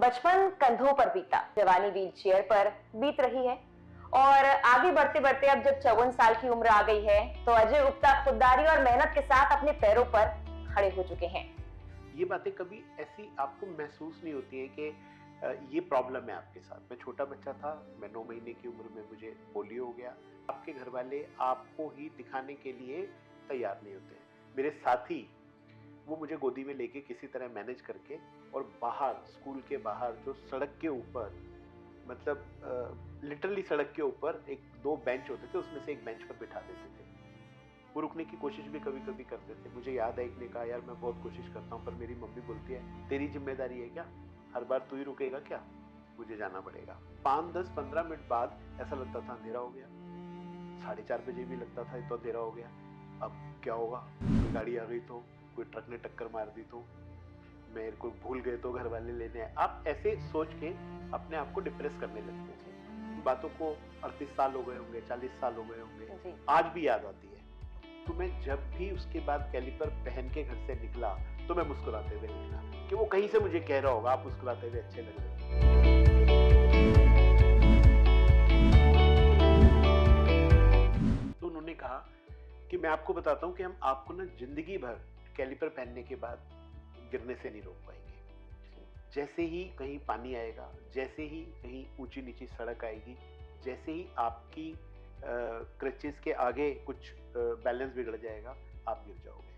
बचपन कंधों पर बीता, जवानी व्हील चेयर पर बीत रही है और आगे बढ़ते बढ़ते अब जब 54 साल की उम्र आ गई है तो अजय गुप्ता खुददारी और मेहनत के साथ अपने पैरों पर खड़े हो चुके हैं। ये बातें कभी ऐसी आपको महसूस नहीं होती है कि ये प्रॉब्लम है आपके साथ। मैं छोटा बच्चा था, मैं 9 महीने की उम्र में मुझे पोलियो हो गया। आपके घर वाले आपको ही दिखाने के लिए तैयार नहीं होते। मेरे साथी वो मुझे गोदी में लेके किसी तरह मैनेज करके और बाहर स्कूल के बाहर जो सड़क के ऊपर मतलब लिटरली सड़क के ऊपर एक दो बेंच होते थे, उसमें से एक बेंच पर बिठा देते थे। वो रुकने की कोशिश भी कभी कभी करते थे। मुझे याद है एक ने कहा, यार मैं बहुत कोशिश करता हूँ पर मेरी मम्मी बोलती है तेरी जिम्मेदारी है क्या, हर बार तू ही रुकेगा क्या, मुझे जाना पड़ेगा। 5, 10, 15 मिनट बाद ऐसा लगता था अंधेरा हो गया, 4:30 बजे भी लगता था तो अंधेरा हो गया। अब क्या होगा, कोई गाड़ी आ गई तो, कोई ट्रक ने टक्कर मार दी तो, मेरे को भूल गए तो घर वाले लेने आए। आप ऐसे सोच के अपने आप को डिप्रेस करने लगते थे। बातों को 38 साल हो गए होंगे, 40 साल हो गए होंगे, आज भी याद आती है। तो मैं जब भी उसके बाद कैलिपर पहन के घर से निकला तो मैं मुस्कुराते हुए निकला कि वो कहीं से मुझे कह रहा होगा आप मुस्कुराते हुए अच्छे लग रहे हो। तो उन्होंने कहा कि मैं आपको बताता हूँ कि हम आपको ना जिंदगी भर कैलिपर पहनने के बाद गिरने से नहीं रोक पाएंगे। जैसे ही कहीं पानी आएगा, जैसे ही कहीं ऊंची नीची सड़क आएगी, जैसे ही आपकी क्रचेस के आगे कुछ बैलेंस बिगड़ जाएगा, आप गिर जाओगे।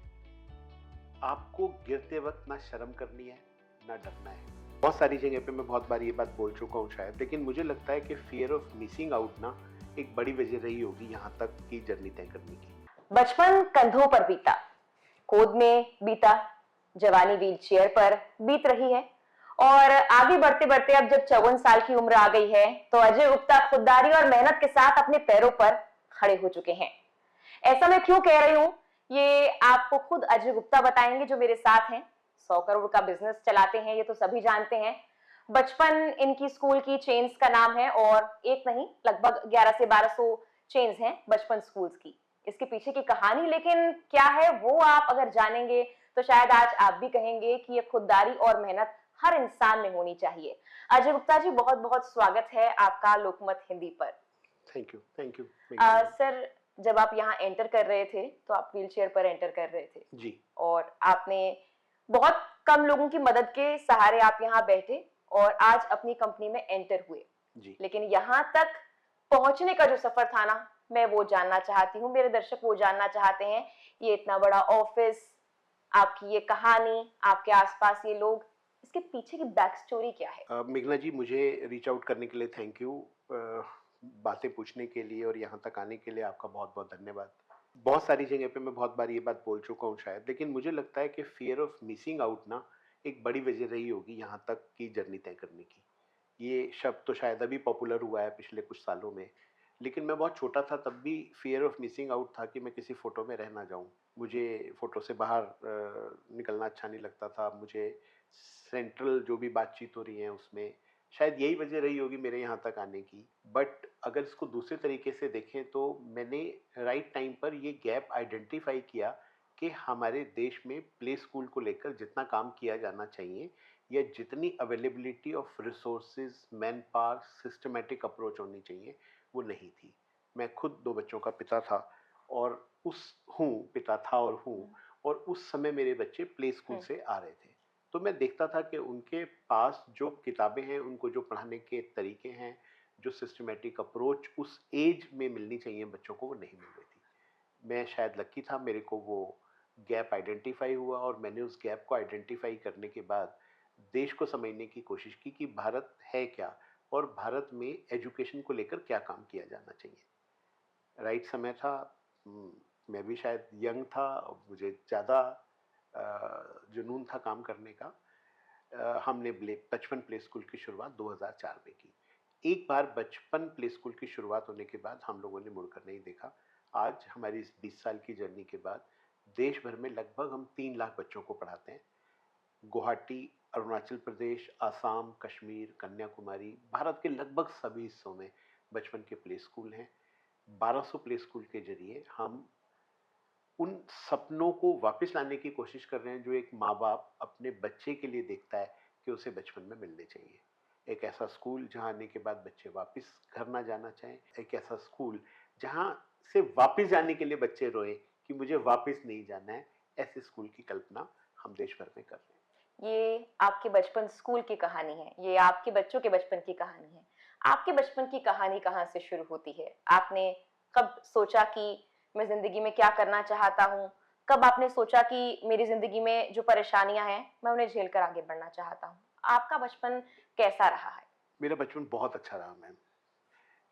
आपको गिरते वक्त ना शर्म करनी है ना डरना है। बहुत सारी जगह पे मैं बहुत बार ये बात बोल चुका हूँ शायद, लेकिन मुझे लगता है कि फियर ऑफ मिसिंग आउट ना एक बड़ी वजह रही होगी यहाँ तक की जर्नी तय करने की। बचपन कंधों पर बीता, गोद में बीता, जवानी व्हील चेयर पर बीत रही है और आगे बढ़ते बढ़ते अब जब 54 साल की उम्र आ गई है तो अजय गुप्ता खुददारी और मेहनत के साथ अपने पैरों पर खड़े हो चुके हैं। ऐसा मैं क्यों कह रही हूं, ये आपको खुद अजय गुप्ता बताएंगे जो मेरे साथ हैं। 100 करोड़ का बिजनेस चलाते हैं, ये तो सभी जानते हैं। बचपन इनकी स्कूल की चेन्स का नाम है और एक नहीं लगभग 11 से 1200 चेन्स हैं बचपन स्कूल्स की। इसके पीछे की कहानी लेकिन क्या है वो आप अगर जानेंगे तो शायद आज आप भी कहेंगे कि ये खुददारी और मेहनत हर इंसान में होनी चाहिए। अजय गुप्ता जी, बहुत बहुत स्वागत है आपका लोकमत हिंदी पर। Thank you, thank you. Sir, जब आप यहाँ एंटर कर रहे थे तो आप व्हीलचेयर पर एंटर कर रहे थे जी। और आपने बहुत कम लोगों की मदद के सहारे आप यहाँ बैठे और आज अपनी कंपनी में एंटर हुए जी। लेकिन यहाँ तक पहुंचने का जो सफर था ना, मैं वो जानना चाहती हूँ, मेरे दर्शक वो जानना चाहते हैं। ये इतना बड़ा ऑफिस, आपकी ये कहानी, आपके आसपास ये लोग, इसके पीछे की बैक स्टोरी क्या है? मेघना जी, मुझे रीच आउट करने के लिए थैंक यू। बातें पूछने के लिए और यहाँ तक आने के लिए आपका बहुत बहुत धन्यवाद। बहुत सारी जगह पे मैं बहुत बार ये बात बोल चुका हूँ शायद, लेकिन मुझे लगता है कि फियर ऑफ मिसिंग आउट ना एक बड़ी वजह रही होगी यहाँ तक की जर्नी तय करने की। ये शब्द तो शायद अभी पॉपुलर हुआ है पिछले कुछ सालों में, लेकिन मैं बहुत छोटा था तब भी फियर ऑफ मिसिंग आउट था कि मैं किसी फ़ोटो में रह ना जाऊँ। मुझे फ़ोटो से बाहर निकलना अच्छा नहीं लगता था। मुझे सेंट्रल जो भी बातचीत हो रही है उसमें, शायद यही वजह रही होगी मेरे यहाँ तक आने की। बट अगर इसको दूसरे तरीके से देखें तो मैंने राइट टाइम पर ये गैप आइडेंटिफाई किया कि हमारे देश में प्ले स्कूल को लेकर जितना काम किया जाना चाहिए या जितनी availability of resources, man power, systematic approach होनी चाहिए, वो नहीं थी। मैं खुद 2 बच्चों का पिता था और पिता था और हूँ, और उस समय मेरे बच्चे प्ले स्कूल से आ रहे थे। तो मैं देखता था कि उनके पास जो किताबें हैं, उनको जो पढ़ाने के तरीके हैं, जो सिस्टमेटिक अप्रोच उस एज में मिलनी चाहिए बच्चों को, वो नहीं मिल रही थी। मैं शायद लकी था, मेरे को वो गैप आइडेंटिफाई हुआ और मैंने उस गैप को आइडेंटिफाई करने के बाद देश को समझने की कोशिश की कि भारत है क्या और भारत में एजुकेशन को लेकर क्या काम किया जाना चाहिए। राइट समय था। मैं भी शायद यंग था, मुझे ज़्यादा जुनून था काम करने का। हमने बचपन प्ले स्कूल की शुरुआत 2004 में की। एक बार बचपन प्ले स्कूल की शुरुआत होने के बाद हम लोगों ने मुड़कर नहीं देखा। आज हमारी इस 20 साल की जर्नी के बाद देश भर में लगभग हम 3 लाख बच्चों को पढ़ाते हैं। गुवाहाटी, अरुणाचल प्रदेश, आसाम, कश्मीर, कन्याकुमारी, भारत के लगभग सभी हिस्सों में बचपन के प्ले स्कूल हैं। 1200 प्ले स्कूल के जरिए हम उन सपनों को वापस लाने की कोशिश कर रहे हैं जो एक माँ बाप अपने बच्चे के लिए देखता है कि उसे बचपन में मिलने चाहिए। एक ऐसा स्कूल जहाँ आने के बाद बच्चे वापस घर ना जाना चाहें, एक ऐसा स्कूल जहाँ से वापस जाने के लिए बच्चे रोए कि मुझे वापस नहीं जाना है, ऐसे स्कूल की कल्पना हम देश भर में कर रहे हैं। ये आपके बचपन स्कूल की कहानी है, ये आपके बच्चों के बचपन की कहानी है। आपके बचपन की कहानी कहाँ से शुरू होती है? आपने कब सोचा कि मैं ज़िंदगी में क्या करना चाहता हूँ? कब आपने सोचा कि मेरी ज़िंदगी में जो परेशानियाँ हैं, मैं उन्हें झेल कर आगे बढ़ना चाहता हूँ? आपका बचपन कैसा रहा है? मेरा बचपन बहुत अच्छा रहा मैम,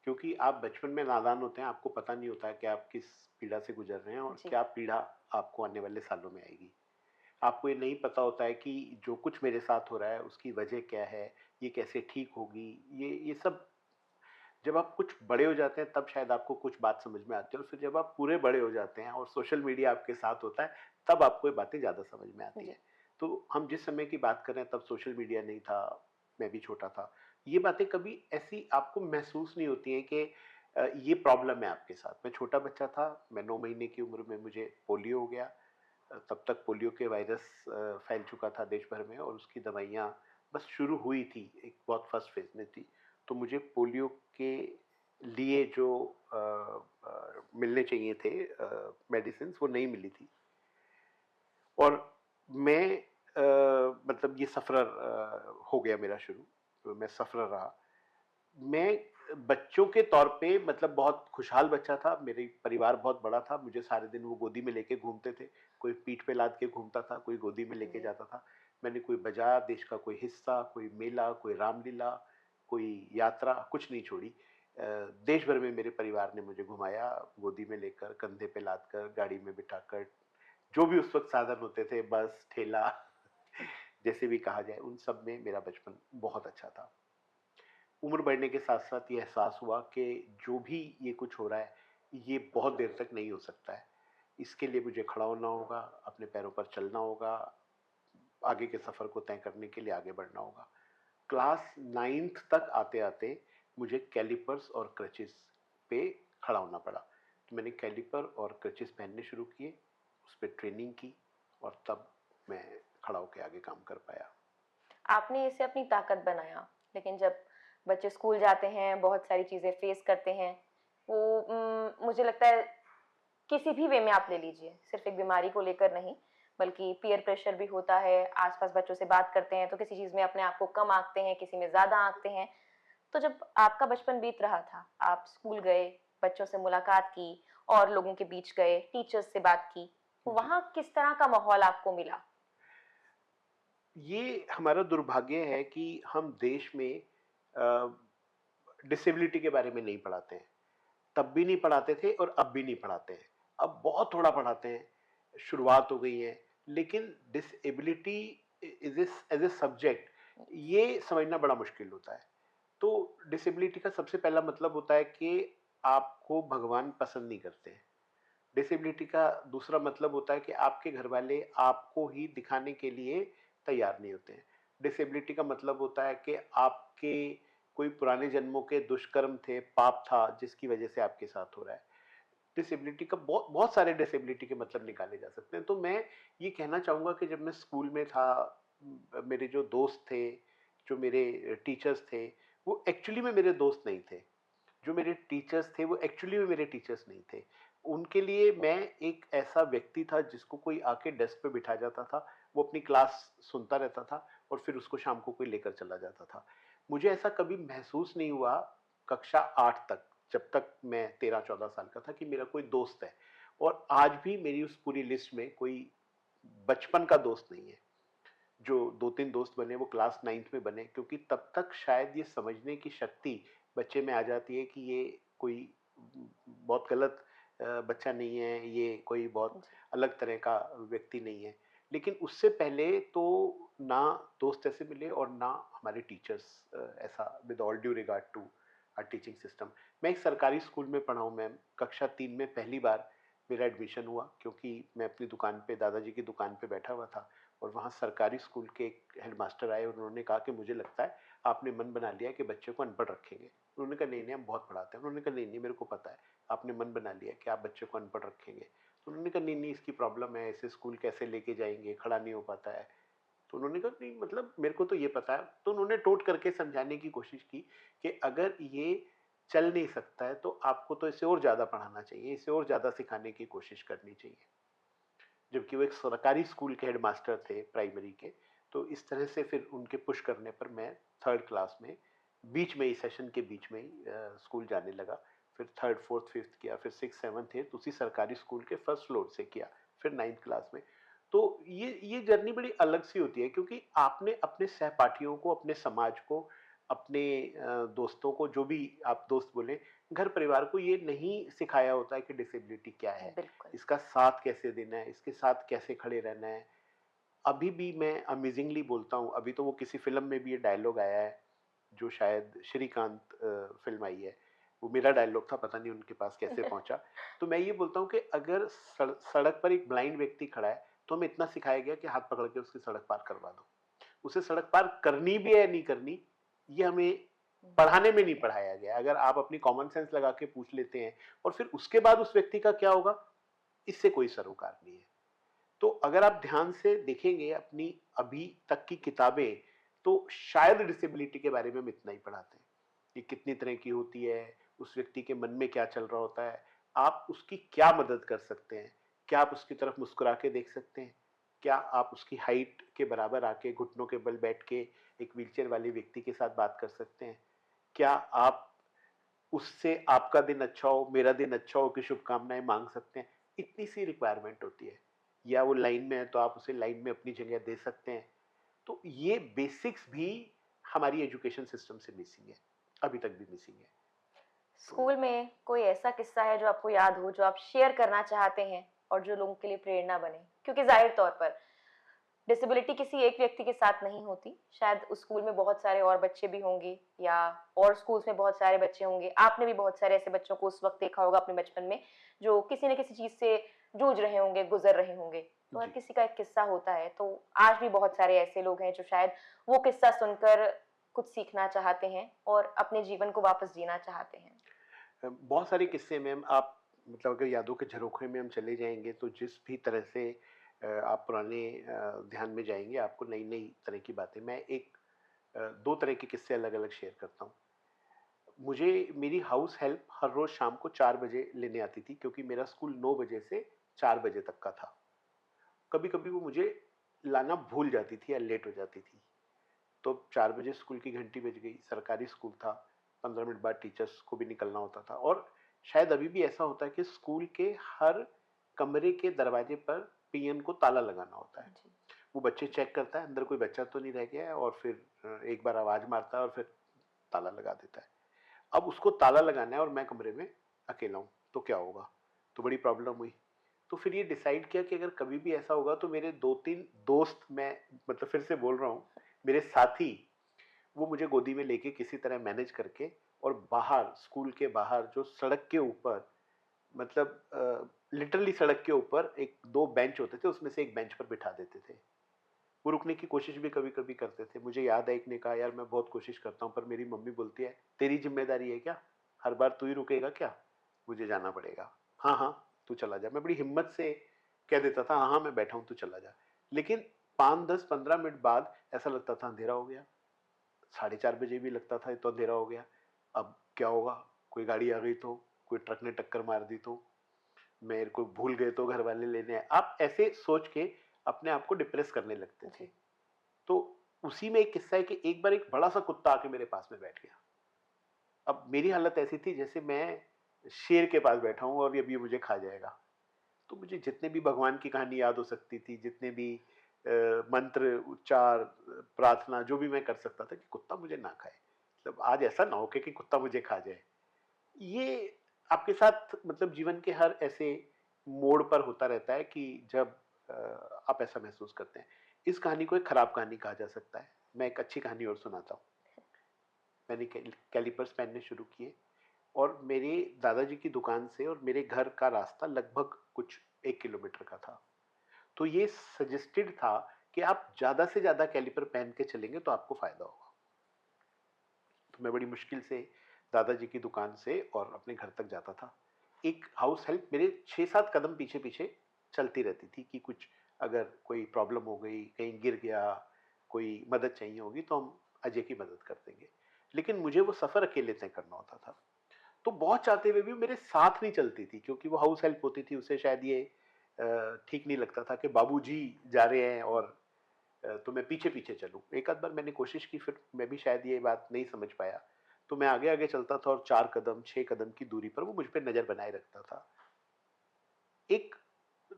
क्योंकि आप बचपन में नादान होते हैं, आपको पता नहीं होता है कि आप किस पीड़ा से गुजर रहे हैं और जी, क्या पीड़ा आपको आने वाले सालों में आएगी। आपको ये नहीं पता होता है कि जो कुछ मेरे साथ हो रहा है उसकी वजह क्या है, ये कैसे ठीक होगी, ये सब जब आप कुछ बड़े हो जाते हैं तब शायद आपको कुछ बात समझ में आती है, और फिर जब आप पूरे बड़े हो जाते हैं और सोशल मीडिया आपके साथ होता है तब आपको ये बातें ज़्यादा समझ में आती जी, हैं। तो हम जिस समय की बात कर रहे हैं तब सोशल मीडिया नहीं था, मैं भी छोटा था। ये बातें कभी ऐसी आपको महसूस नहीं होती हैं कि ये प्रॉब्लम है आपके साथ। मैं छोटा बच्चा था, मैं 9 महीने की उम्र में मुझे पोलियो हो गया। तब तक पोलियो के वायरस फैल चुका था देश भर में और उसकी दवाइयाँ बस शुरू हुई थी, एक बहुत फर्स्ट फेज में थी। तो मुझे पोलियो के लिए जो मिलने चाहिए थे मेडिसिन वो नहीं मिली थी, और मैं मतलब ये सफ़र हो गया मेरा शुरू, तो मैं सफ़र रहा। मैं बच्चों के तौर पे मतलब बहुत खुशहाल बच्चा था, मेरे परिवार बहुत बड़ा था, मुझे सारे दिन वो गोदी में लेके घूमते थे, कोई पीठ पे लाद के घूमता था, कोई गोदी में लेके जी। जाता था। मैंने कोई बाजार, देश का कोई हिस्सा, कोई मेला, कोई रामलीला, कोई यात्रा कुछ नहीं छोड़ी। देश भर में मेरे परिवार ने मुझे घुमाया, गोदी में लेकर, कंधे पे लादकर, गाड़ी में बिठाकर, जो भी उस वक़्त साधन होते थे, बस, ठेला जैसे भी कहा जाए, उन सब में मेरा बचपन बहुत अच्छा था। उम्र बढ़ने के साथ-साथ ये एहसास हुआ कि जो भी ये कुछ हो रहा है, ये बहुत देर तक नहीं हो सकता है। इसके लिए मुझे खड़ा होना होगा, अपने पैरों पर चलना होगा, आगे के सफ़र को तय करने के लिए आगे बढ़ना होगा। क्लास 9th तक आते-आते मुझे कैलिपर्स और क्रचेस पे खड़ा होना पड़ा। तो मैंने कैलिपर और क्रचेस पहनने शुरू किए, उस पे ट्रेनिंग की और तब मैं खड़ा होके आगे काम कर पाया। आपने इसे अपनी ताकत बनाया, लेकिन जब बच्चे स्कूल जाते हैं, बहुत सारी चीज़ें फेस करते हैं, वो मुझे लगता है किसी भी वे में आप ले लीजिए, सिर्फ एक बीमारी को लेकर नहीं, बल्कि पीयर प्रेशर भी होता है, आस-पास बच्चों से बात करते हैं, तो किसी चीज़ में अपने आप को कम आँकते हैं, किसी में ज़्यादा आँकते हैं। तो जब आपका बचपन बीत रहा था, आप स्कूल गए, बच्चों से मुलाकात की और लोगों के बीच गए, टीचर्स से बात की, जी। वहाँ किस तरह का माहौल आपको मिला? ये हमारा दुर्भाग्य है कि हम देश में डिसेबिलिटी के बारे में नहीं पढ़ाते हैं। तब भी नहीं पढ़ाते थे और अब भी नहीं पढ़ाते हैं। अब बहुत थोड़ा पढ़ाते हैं, शुरुआत हो गई है, लेकिन disability is as a subject ये समझना बड़ा मुश्किल होता है। तो डिसेबिलिटी का सबसे पहला मतलब होता है कि आपको भगवान पसंद नहीं करते हैं। डिसेबिलिटी का दूसरा मतलब होता है कि आपके घर वाले आपको ही दिखाने के लिए तैयार नहीं होते हैं। डिसेबिलिटी का मतलब होता है कि आपके कोई पुराने जन्मों के दुष्कर्म थे, पाप था जिसकी वजह से आपके साथ हो रहा है। डिसेबिलिटी का बहुत बहुत सारे डिसेबिलिटी के मतलब निकाले जा सकते हैं। तो मैं ये कहना चाहूँगा कि जब मैं स्कूल में था, मेरे जो दोस्त थे, जो मेरे टीचर्स थे, वो एक्चुअली में मेरे दोस्त नहीं थे। जो मेरे टीचर्स थे वो एक्चुअली में मेरे टीचर्स नहीं थे। उनके लिए मैं एक ऐसा व्यक्ति था जिसको कोई आके डेस्क पे बिठा जाता था, वो अपनी क्लास सुनता रहता था और फिर उसको शाम को कोई लेकर चला जाता था। मुझे ऐसा कभी महसूस नहीं हुआ कक्षा 8 तक, जब तक मैं 13-14 साल का था, कि मेरा कोई दोस्त है, और आज भी मेरी उस पूरी लिस्ट में कोई बचपन का दोस्त नहीं है। जो 2-3 दोस्त बने वो क्लास 9th में बने, क्योंकि तब तक शायद ये समझने की शक्ति बच्चे में आ जाती है कि ये कोई बहुत गलत बच्चा नहीं है, ये कोई बहुत जी, अलग तरह का व्यक्ति नहीं है। लेकिन उससे पहले तो ना दोस्त ऐसे मिले और ना हमारे टीचर्स ऐसा, with all due regard to teaching system. मैं एक सरकारी स्कूल में पढ़ा हूँ मैम, कक्षा 3 में पहली बार मेरा एडमिशन हुआ, क्योंकि मैं अपनी दुकान पे, दादाजी की दुकान पे बैठा हुआ था, और वहाँ सरकारी स्कूल के एक हेडमास्टर आए और उन्होंने कहा कि मुझे लगता है आपने मन बना लिया है कि बच्चे को अनपढ़ रखेंगे। उन्होंने कहा नहीं नहीं, हम बहुत पढ़ाते हैं। उन्होंने कहा नहीं नहीं, मेरे को पता है आपने मन बना लिया है कि आप बच्चे को अनपढ़ रखेंगे। तो उन्होंने कहा नहीं नहीं, इसकी प्रॉब्लम है, इसे स्कूल कैसे लेके जाएंगे, खड़ा नहीं हो पाता है। तो उन्होंने कहा नहीं मतलब मेरे को तो ये पता है। तो उन्होंने टोट करके समझाने की कोशिश की कि अगर ये चल नहीं सकता है तो आपको तो इसे और ज़्यादा पढ़ाना चाहिए, इसे और ज़्यादा सिखाने की कोशिश करनी चाहिए। जबकि वो एक सरकारी स्कूल के हेडमास्टर थे प्राइमरी के। तो इस तरह से फिर उनके पुश करने पर मैं थर्ड क्लास में बीच में ही, सेशन के बीच में ही स्कूल जाने लगा। फिर थर्ड फोर्थ फिफ्थ किया, फिर सिक्स सेवन्थ एट्थ उसी सरकारी स्कूल के फर्स्ट फ्लोर से किया, फिर नाइन्थ क्लास में। तो ये जर्नी बड़ी अलग सी होती है क्योंकि आपने अपने सहपाठियों को, अपने समाज को, अपने दोस्तों को, जो भी आप दोस्त बोले, घर परिवार को ये नहीं सिखाया होता है कि डिसेबिलिटी क्या है, बिल्कुल। इसका साथ कैसे देना है, इसके साथ कैसे खड़े रहना है। अभी भी मैं अमेजिंगली बोलता हूँ, अभी तो वो किसी फिल्म में भी ये डायलॉग आया है जो शायद श्रीकांत फिल्म आई है, वो मेरा डायलॉग था, पता नहीं उनके पास कैसे पहुंचा। तो मैं ये बोलता हूँ कि अगर सड़क पर एक ब्लाइंड व्यक्ति खड़ा है तो हमें इतना सिखाया गया कि हाथ पकड़ के उसकी सड़क पार करवा दो। उसे सड़क पार करनी भी है या नहीं करनी, ये हमें पढ़ाने में नहीं पढ़ाया गया। अगर आप अपनी कॉमन सेंस लगा के पूछ लेते हैं और फिर उसके बाद उस व्यक्ति का क्या होगा, इससे कोई सरोकार नहीं है। तो अगर आप ध्यान से देखेंगे अपनी अभी तक की किताबें, तो शायद डिसेबिलिटी के बारे में हम इतना ही पढ़ाते हैं कि कितनी तरह की होती है, उस व्यक्ति के मन में क्या चल रहा होता है, आप उसकी क्या मदद कर सकते हैं, क्या आप उसकी तरफ मुस्कुरा के देख सकते हैं, क्या आप उसकी हाइट के बराबर आके घुटनों के बल बैठ के एक व्हीलचेयर वाले व्यक्ति के साथ बात कर सकते हैं, क्या आप उससे आपका दिन अच्छा हो, मेरा दिन अच्छा हो की शुभकामनाएं मांग सकते हैं। इतनी सी रिक्वायरमेंट होती है। या वो लाइन में है तो आप उसे लाइन में अपनी जगह दे सकते हैं। तो ये बेसिक्स भी हमारी एजुकेशन सिस्टम से मिसिंग है, अभी तक भी मिसिंग है। तो स्कूल में कोई ऐसा किस्सा है जो आपको याद हो, जो आप शेयर करना चाहते हैं और जो लोगों के लिए प्रेरणा बने? क्योंकि जाहिर तौर पर डिसेबिलिटी किसी एक व्यक्ति के साथ नहीं होती। शायद उस स्कूल में बहुत सारे और बच्चे भी होंगे या और स्कूल्स में बहुत सारे बच्चे होंगे। आपने भी बहुत सारे ऐसे बच्चों को उस वक़्त देखा होगा अपने बचपन में, जो किसी न किसी चीज़ से जूझ रहे होंगे, गुज़र रहे होंगे। तो हर जी, किसी का एक किस्सा होता है। तो आज भी बहुत सारे ऐसे लोग हैं जो शायद वो किस्सा सुनकर कुछ सीखना चाहते हैं और अपने जीवन को वापस जीना चाहते हैं। बहुत सारे किस्से में आप मतलब अगर यादों के झरोखे में हम चले जाएंगे तो जिस भी तरह से आप पुराने ध्यान में जाएंगे, आपको नई नई तरह की बातें। मैं एक दो तरह के किस्से अलग अलग शेयर करता हूँ। मुझे मेरी हाउस हेल्प हर रोज शाम को 4 बजे लेने आती थी क्योंकि मेरा स्कूल 9 बजे से 4 बजे तक का था। कभी कभी वो मुझे लाना भूल जाती थी या लेट हो जाती थी। तो 4 बजे स्कूल की घंटी बज गई, सरकारी स्कूल था, 15 मिनट बाद टीचर्स को भी निकलना होता था। और शायद अभी भी ऐसा होता है कि स्कूल के हर कमरे के दरवाजे पर पीएन को ताला लगाना होता है। जी। वो बच्चे चेक करता है अंदर कोई बच्चा तो नहीं रह गया है, और फिर एक बार आवाज मारता है और फिर ताला लगा देता है। अब उसको ताला लगाना है और मैं कमरे में अकेला हूँ, तो क्या होगा? तो बड़ी प्रॉब्लम हुई। तो फिर ये डिसाइड किया कि अगर कभी भी ऐसा होगा तो मेरे 2-3 दोस्त, मैं मतलब फिर से बोल रहा हूँ, मेरे साथी, वो मुझे गोदी में लेके किसी तरह मैनेज करके और बाहर, स्कूल के बाहर जो सड़क के ऊपर, मतलब लिटरली सड़क के ऊपर एक 2 बेंच होते थे, उसमें से एक बेंच पर बिठा देते थे। वो रुकने की कोशिश भी कभी-कभी करते थे। मुझे याद है एक ने कहा, यार मैं बहुत कोशिश करता हूँ पर मेरी मम्मी बोलती है, तेरी ज़िम्मेदारी है क्या? हर बार तू ही रुकेगा क्या? मुझे जाना पड़ेगा। हाँ, हाँ, तू चला जा। मैं बड़ी हिम्मत से कह देता था, हाँ, हाँ, मैं बैठा हूँ, तू चला जा। लेकिन 5, 10, 15 मिनट बाद ऐसा लगता था अंधेरा हो गया। 4:30 बजे भी लगता था ये तो अंधेरा हो गया। अब क्या होगा? कोई गाड़ी आ गई तो? कोई ट्रक ने टक्कर मार दी तो? मेरे को भूल गए तो घर वाले लेने आए। आप ऐसे सोच के अपने आप को डिप्रेस करने लगते थे। जी। तो उसी में एक किस्सा है कि एक बार एक बड़ा सा कुत्ता आके मेरे पास में बैठ गया। अब मेरी हालत ऐसी थी जैसे मैं शेर के पास बैठा हूँ और अब ये मुझे खा जाएगा। तो मुझे जितने भी भगवान की कहानी याद हो सकती थी, जितने भी मंत्र, उच्चार, प्रार्थना, जो भी मैं कर सकता था कि कुत्ता मुझे ना खाए। मतलब आज ऐसा ना हो कि कुत्ता मुझे खा जाए। ये आपके साथ मतलब जीवन के हर ऐसे मोड़ पर होता रहता है कि जब आप ऐसा महसूस करते हैं। इस कहानी को एक खराब कहानी कहा जा सकता है। मैं एक अच्छी कहानी और सुनाता हूँ। मैंने कैलिपर्स पहनने शुरू किए और मेरे दादाजी की दुकान से और मेरे घर का रास्ता लगभग कुछ 1 किलोमीटर का था। तो ये सजेस्टेड था कि आप ज़्यादा से ज़्यादा कैलिपर पहन के चलेंगे तो आपको फ़ायदा होगा। तो मैं बड़ी मुश्किल से दादाजी की दुकान से और अपने घर तक जाता था। एक हाउस हेल्प मेरे 6-7 कदम पीछे-पीछे चलती रहती थी कि कुछ अगर कोई प्रॉब्लम हो गई, कहीं गिर गया, कोई मदद चाहिए होगी तो हम अजय की मदद कर देंगे। लेकिन मुझे वो सफ़र अकेले तय करना होता था। तो बहुत चाहते हुए भी मेरे साथ नहीं चलती थी, क्योंकि वो हाउस हेल्प होती थी, उसे शायद ये ठीक नहीं लगता था कि बाबूजी जा रहे हैं और तो मैं पीछे-पीछे चलूँ। एक आध बार मैंने कोशिश की, फिर मैं भी शायद ये बात नहीं समझ पाया। तो मैं आगे-आगे चलता था और 4 कदम, 6 कदम की दूरी पर वो मुझ पे नज़र बनाए रखता था। एक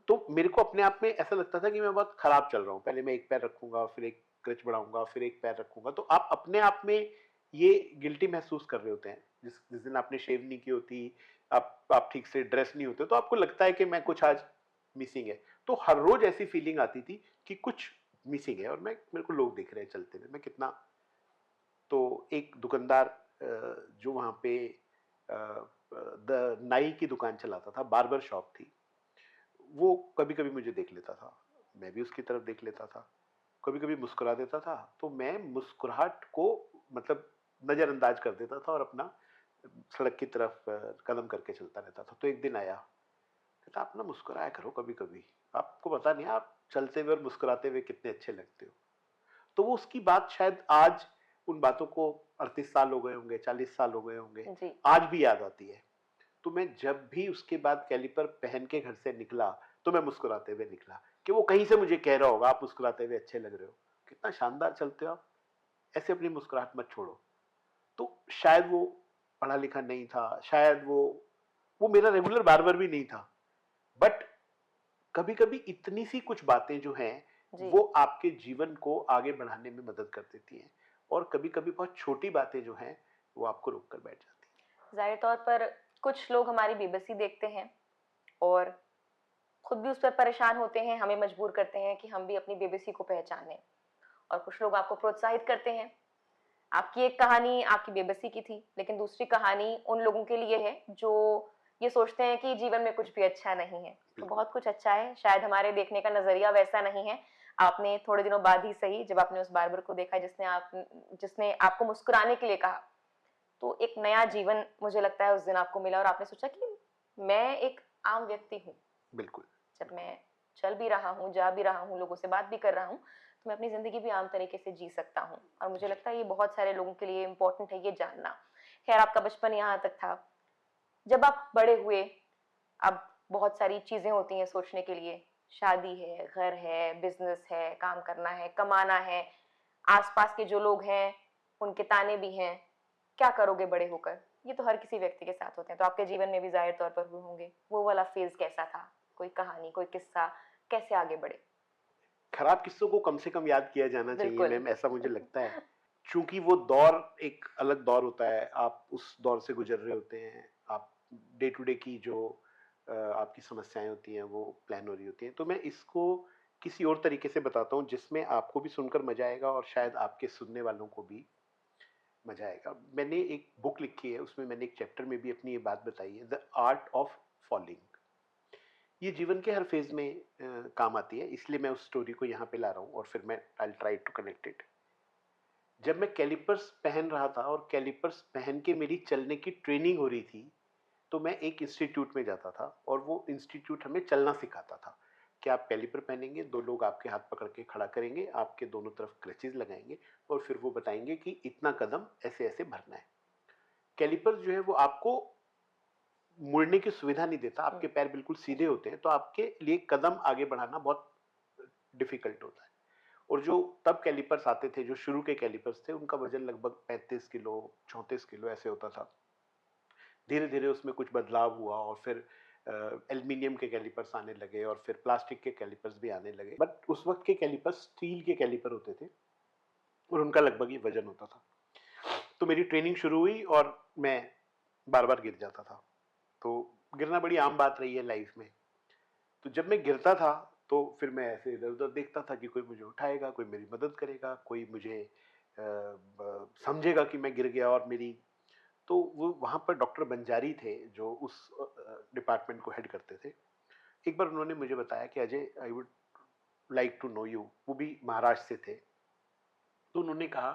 तो मेरे को अपने आप में ऐसा लगता था कि मैं बहुत खराब चल रहा हूँ। पहले मैं एक पैर रखूँगा, फिर एक क्रच बढ़ाऊँगा, फिर एक पैर रखूँगा। तो आप अपने आप में ये गिल्टी महसूस कर रहे होते हैं। जिस जिस दिन आपने शेव नहीं की होती, आप ठीक से ड्रेस नहीं होते, तो आपको लगता है कि मैं कुछ आज मिसिंग है। तो हर रोज़ ऐसी फीलिंग आती थी कि कुछ मिसिंग है और मेरे को लोग देख रहे हैं चलते हुए, मैं कितना। तो एक दुकानदार जो वहाँ पे द नाई की दुकान चलाता था, बार्बर शॉप थी, वो कभी-कभी मुझे देख लेता था, मैं भी उसकी तरफ देख लेता था। कभी-कभी मुस्कुरा देता था, तो मैं मुस्कुराहट को मतलब नज़रअंदाज कर देता था और अपना सड़क की तरफ कदम करके चलता रहता था। तो एक दिन आया, कहता आप ना मुस्कुराया करो कभी-कभी, आपको पता नहीं आप चलते हुए और मुस्कुराते हुए कितने अच्छे लगते हो। तो वो उसकी बात शायद आज, उन बातों को 38 साल हो गए होंगे, 40 साल हो गए होंगे, जी। आज भी याद आती है। तो मैं जब भी उसके बाद कैलिपर पहन के घर से निकला, तो मैं मुस्कुराते हुए निकला, कि वो कहीं से मुझे कह रहा होगा आप मुस्कुराते हुए अच्छे लग रहे हो, कितना शानदार चलते हो आप, ऐसे अपनी मुस्कुराहट मत छोड़ो। तो शायद वो पढ़ा लिखा नहीं था, शायद वो मेरा रेगुलर बार्बर भी नहीं था, बट कभी कभी इतनी सी कुछ बातें जो हैं, जी। वो आपके जीवन को आगे बढ़ाने में मदद कर देती हैं। और कभी कभी बहुत छोटी बातें जो हैं, वो आपको रोक कर बैठ जाती हैं। ज़ाहिर तौर पर कुछ लोग हमारी बेबसी देखते हैं और खुद भी उस पर परेशान होते हैं, हमें मजबूर करते हैं कि हम भी अपनी बेबसी को पहचानें। और कुछ लोग आपको प्रोत्साहित करते हैं। आपकी एक कहानी आपकी बेबसी की थी, लेकिन दूसरी कहानी उन लोगों के लिए है जो ये सोचते हैं कि जीवन में कुछ भी अच्छा नहीं है। तो बिल्कुल। बहुत कुछ अच्छा है, शायद हमारे देखने का नज़रिया वैसा नहीं है। आपने थोड़े दिनों बाद ही सही, जब आपने उस बार्बर को देखा जिसने आपको मुस्कुराने के लिए कहा, तो एक नया जीवन मुझे लगता है उस दिन आपको मिला और आपने सोचा कि मैं एक आम व्यक्ति हूँ। बिल्कुल। जब मैं चल भी रहा हूँ, जा भी रहा हूँ, लोगों से बात भी कर रहा हूँ, तो मैं अपनी ज़िंदगी भी आम तरीके से जी सकता हूँ। और मुझे जी। लगता है ये बहुत सारे लोगों के लिए इम्पोर्टेंट है ये जानना। खैर, आपका बचपन यहाँ तक था। जब आप बड़े हुए, अब बहुत सारी चीज़ें होती हैं सोचने के लिए। शादी है, घर है, बिज़नेस है, काम करना है, कमाना है, आस-पास के जो लोग हैं, उनके ताने भी हैं। क्या करोगे बड़े होकर? ये तो हर किसी व्यक्ति के साथ होते हैं। तो आपके जीवन में भी ज़ाहिर तौर पर हुए होंगे। वो वाला फ़ेज़ कैसा था? कोई कहानी, कोई किस्सा, कैसे आगे बढ़े? खराब किस्सों को कम से कम याद किया जाना चाहिए बिल्कुल। मैम, ऐसा मुझे लगता है। चूँकि वो दौर एक अलग दौर होता है, आप उस दौर से गुज़र रहे होते हैं, आप डे टू डे की जो आपकी समस्याएँ होती हैं, वो प्लान हो रही होती हैं। तो मैं इसको किसी और तरीके से बताता हूँ, जिसमें आपको भी सुनकर मज़ा आएगा और शायद आपके सुनने वालों को भी मज़ा आएगा। मैंने एक बुक लिखी है, उसमें मैंने एक चैप्टर में भी अपनी ये बात बताई है, द आर्ट ऑफ फॉलिंग। ये जीवन के हर फेज में काम आती है, इसलिए मैं उस स्टोरी को यहाँ पे ला रहा हूँ और फिर मैं I try to connect it. जब मैं कैलिपर्स पहन रहा था और कैलिपर्स पहन के मेरी चलने की ट्रेनिंग हो रही थी, तो मैं एक इंस्टीट्यूट में जाता था और वो इंस्टीट्यूट हमें चलना सिखाता था कि आप कैलिपर पहनेंगे, दो लोग आपके हाथ पकड़ के खड़ा करेंगे, आपके दोनों तरफ क्रचेज लगाएंगे और फिर वो बताएंगे कि इतना कदम ऐसे ऐसे भरना है। कैलिपर जो है वो आपको मुड़ने की सुविधा नहीं देता, आपके पैर बिल्कुल सीधे होते हैं, तो आपके लिए कदम आगे बढ़ाना बहुत डिफिकल्ट होता है। और जो तब कैलिपर्स आते थे, जो शुरू के कैलिपर्स थे, उनका वजन लगभग 35 किलो 34 किलो ऐसे होता था। धीरे धीरे उसमें कुछ बदलाव हुआ और फिर एल्युमिनियम के कैलिपर्स आने लगे और फिर प्लास्टिक के कैलिपर्स भी आने लगे, बट उस वक्त के कैलिपर्स स्टील के कैलिपर होते थे और उनका लगभग ये वजन होता था। तो मेरी ट्रेनिंग शुरू हुई और मैं बार बार गिर जाता था। तो गिरना बड़ी आम बात रही है लाइफ में। तो जब मैं गिरता था, तो फिर मैं ऐसे इधर उधर देखता था कि कोई मुझे उठाएगा, कोई मेरी मदद करेगा, कोई मुझे समझेगा कि मैं गिर गया। और मेरी तो वो वहाँ पर डॉक्टर बंजारी थे जो उस डिपार्टमेंट को हेड करते थे। एक बार उन्होंने मुझे बताया कि Ajay, I would like to know you. वो भी महाराष्ट्र से थे। तो उन्होंने कहा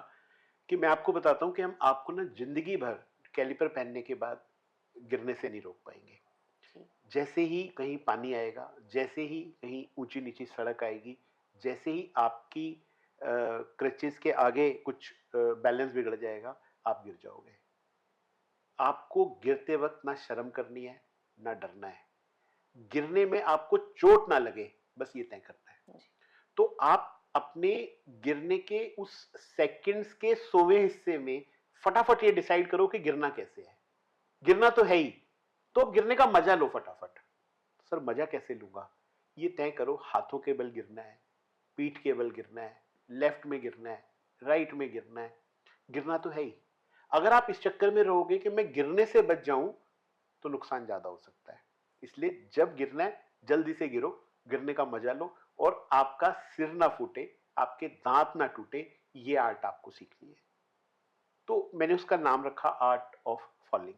कि मैं आपको बताता हूँ कि हम आपको ना जिंदगी भर कैलिपर पहनने के बाद गिरने से नहीं रोक पाएंगे। जी। जैसे ही कहीं पानी आएगा, जैसे ही कहीं ऊंची नीची सड़क आएगी, जैसे ही आपकी क्रचेस के आगे कुछ बैलेंस बिगड़ जाएगा, आप गिर जाओगे। आपको गिरते वक्त ना शर्म करनी है, ना डरना है। गिरने में आपको चोट ना लगे, बस ये तय करना है। तो आप अपने गिरने के उस सेकंड्स के 100वें हिस्से में फटाफट ये डिसाइड करो कि गिरना कैसे है। गिरना तो है ही, तो अब गिरने का मजा लो फटाफट। सर मजा कैसे लूंगा, ये तय करो। हाथों के बल गिरना है, पीठ के बल गिरना है, लेफ्ट में गिरना है, राइट में गिरना है। गिरना तो है ही। अगर आप इस चक्कर में रहोगे कि मैं गिरने से बच जाऊं, तो नुकसान ज्यादा हो सकता है। इसलिए जब गिरना है जल्दी से गिरो, गिरने का मजा लो, और आपका सिर ना फूटे, आपके दांत ना टूटे, ये आर्ट आपको सीखनी है। तो मैंने उसका नाम रखा आर्ट ऑफ फॉलिंग।